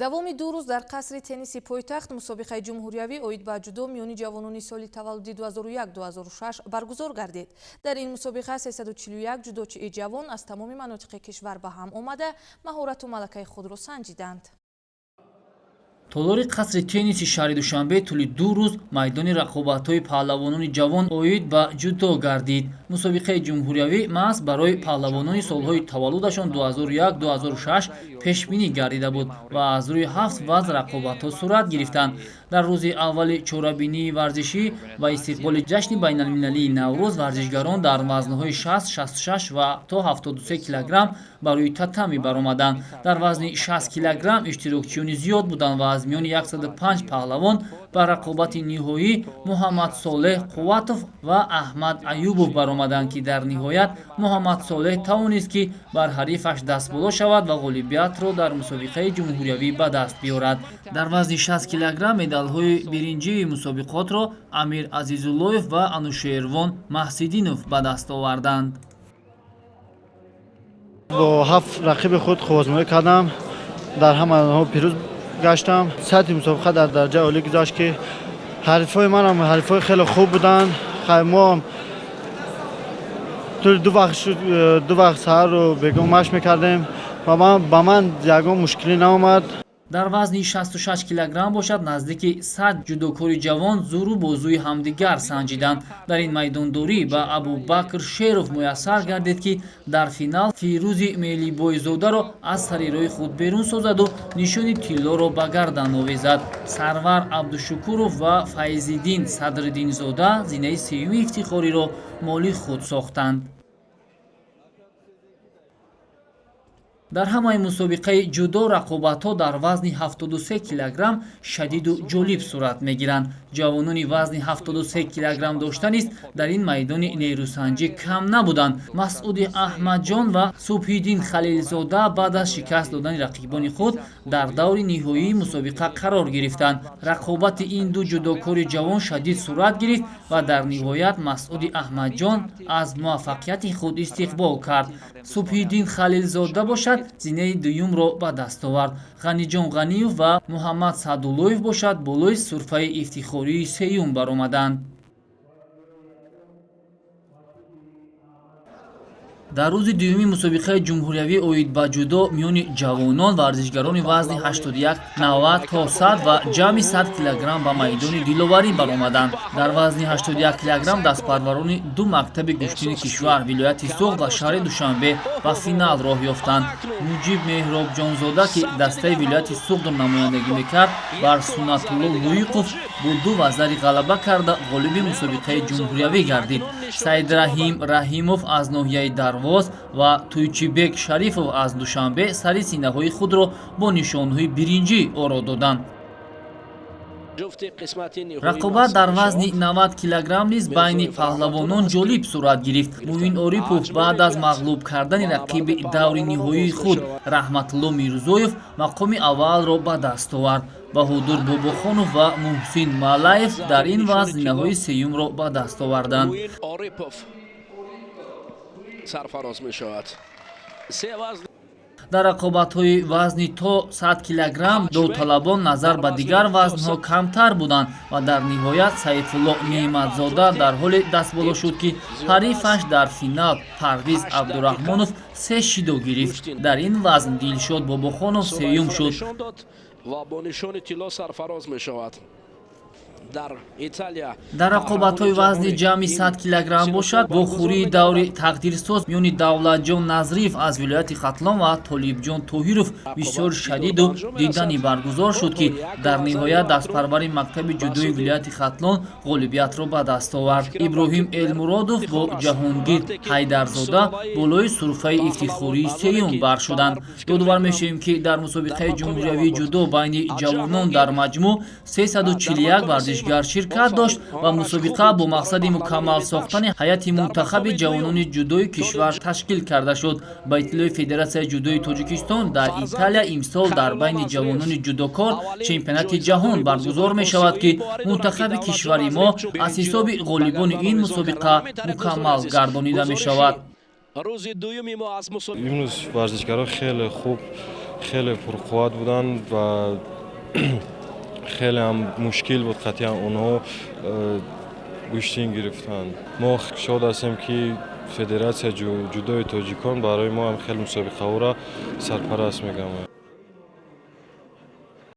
давоми 2 рӯз дар қасри тенниси пойтахт мусобиқаи ҷумҳуриявӣ оид ба ҷудо миёни ҷавонони соли таваллуди 2001-2006 баргузор гардид. Дар ин мусобиқа 341 ҷудочии ҷавон аз тамоми манотиқи кишвар ба ҳам омада маҳорату малакаи худро санҷиданд. толори қасри тенниси шаҳри Душанбе тӯли 2 рӯз майдони рақобатҳои паҳлавонони ҷавон оид ба ҷудо гардид. мусобиқаи ҷумҳуриявӣ маҳз барои паҳлавонони солҳои таваллудашон 2001-2006 пешбинӣ гардида буд ва аз рӯи 7 вазн рақобатҳо сурат гирифтанд. дар рӯзи аввали чорабинии варзишӣ ва истиқболи ҷашни байналмилалии Наврӯз варзишгарон дар вазнҳои 60, 66 ва то 73 килограмм ба рӯи татами баромаданд. дар вазни 60 килограмм иштирокчиёни зиёд буданд ва аз миёни 105 паҳлавон ба рақобати ниҳоӣ Муҳаммад Солеҳ Қувватов ва Аҳмад Аюбов баромаданд, ки дар ниҳоят Муҳаммад Солеҳ тавонист, ки бар ҳарифаш дастболо шавад ва ғолибиятро дар мусобиқаи ҷумҳуриявӣ ба даст биёрад. дар вазни 60 килограмм медалҳои биринҷии мусобиқотро Амир Азизуллоев ва Анушервон Маҳсидинов ба даст оварданд. бо 7 рақиби худ хозмоӣ кардам, дар ҳамаҳо пирӯз гаштам. сатҳи мусобиқа дар дараҷаи олӣ гузашт, ки ҳарифҳои манам ҳарифҳои хеле хуб буданд. мо тӯли ду вақт саҳарро бегон машқ мекардем ва ба ман ягон мушкилӣ наомад. дар вазни 66 килограмм бошад наздики 100 ҷудокори ҷавон зуру бозуи ҳамдигар санҷиданд. дар ин майдондорӣ ба Абубакр Шеров муяссар гардид, ки дар финал Фирӯзи Мелибойзодаро аз сари роҳи худ берун созаду нишони тиллоро ба гардан овезад. Сарвар Абдушукуров ва Файзиддин Садриддинзода зинаи сеюми ифтихориро моли худ сохтанд. дар ҳамаи мусобиқаи ҷудо рақобатҳо дар вазни 73 килограмм шадиду ҷолиб сурат мегиранд. ҷавонони вазни 73 килограмм дошта низ дар ин майдони нерӯсанҷӣ кам набуданд. Масъуди Аҳмадҷон ва Субҳиддин Халилзода баъд аз шикаст додани рақибони худ дар даври ниҳоии мусобиқа қарор гирифтанд. рақобати ин ду ҷудокори ҷавон шадид сурат гирифт ва дар ниҳоят Масъуди Аҳмадҷон аз муваффақияти худ истиқбол кард. Субҳиддин Халилзода бошад зинаи дуюмро ба даст овард. Ғаниҷон Ғаниев ва Муҳаммад Саъдуллоев бошад болои сурфаи ифтихории сеюм баромаданд. дар рӯзи дуюми мусобиқаи ҷумҳуриявӣ оид ба ҷудо миёни ҷавонон варзишгарони вазни 81, 90 то 100 ва ҷамъи 100 килограмм ба майдони диловарӣ баромаданд. дар вазни 81 килограмм дастпарварони ду мактаби гӯштини кишвар вилояти Суғд ва шаҳри Душанбе ба финал роҳ ёфтанд. Муҷиб Меҳробҷонзода, ки дастаи вилояти Суғдро намояндагӣ мекард, бар Суннатулло Луиқов бо 2 вазари ғалаба карда ғолиби мусобиқаи ҷумҳуриявӣ гардид. Саидраҳим Раҳимов аз ноҳияи Дарвоз ва Туйчибек Шарифов аз Душанбе сари синаҳои худро бо нишонҳои биринҷӣ оро доданд. рақобат дар вазни 90 килограмм низ байни паҳлавонон ҷолиб сурат гирифт. Муин Орипов баъд аз мағлуб кардани рақиби даври ниҳоии худ Раҳматулло Мирзоев мақоми аввалро ба даст овард. Баҳодур Бобохонов ва Муҳсин Малаев дар ин вазн зинаҳои сеюмро ба даст оварданд. дар рақобатҳои вазни то 100 килограмм довталабон назар ба дигар вазнҳо камтар буданд ва дар ниҳоят Сайфулло Неъматзода дар ҳоле дастболо шуд, ки ҳарифаш дар финал Парвиз Абдураҳмонов 3 шидо гирифт. дар ин вазн Дилшод Бобохонов сеюм шуд. дар рақобатҳои вазни ҷамъи 100 килограмм бошад вохӯрии даври тақдирсоз миёни Давлатҷон Назриев аз вилояти Хатлон ва Толибҷон Тоҳиров бисёр шадиду диданӣ баргузор шуд, ки дар ниҳоят дастпарвари мактаби ҷудои вилояти Хатлон ғолибиятро ба даст овард. Иброҳим Элмуродов бо Ҷаҳонгир Ҳайдарзода болои сурфаи ифтихории сеюм бар шуданд. ёдовар мешавем, ки дар мусобиқаи ҷумҳуриявии ҷудо байни ҷавонон дар маҷмӯъ 341 варзишгар ширкат дошт ва мусобиқа бо мақсади мукаммал сохтани ҳайати мунтахаби ҷавонони ҷудои кишвар ташкил карда шуд. Ба иттилои Федератсияи ҷудои Тоҷикистон, дар Италия имсол дар байни ҷавонони ҷудокор чемпионати ҷаҳон баргузор мешавад, ки мунтахаби кишвари мо аз ҳисоби ғолибони ин мусобиқа мукаммал гардонида мешавад. имрӯз варзишгаро хеле хуб خیلی پرقوت بودن و خیلی هم مشکل بود قطعا اونها گوشتین گرفتن. ما شاد هستیم که فدراسیا جودوی تاجیکان برای ما هم خیلی مسابقه ها را سرپرست میگم.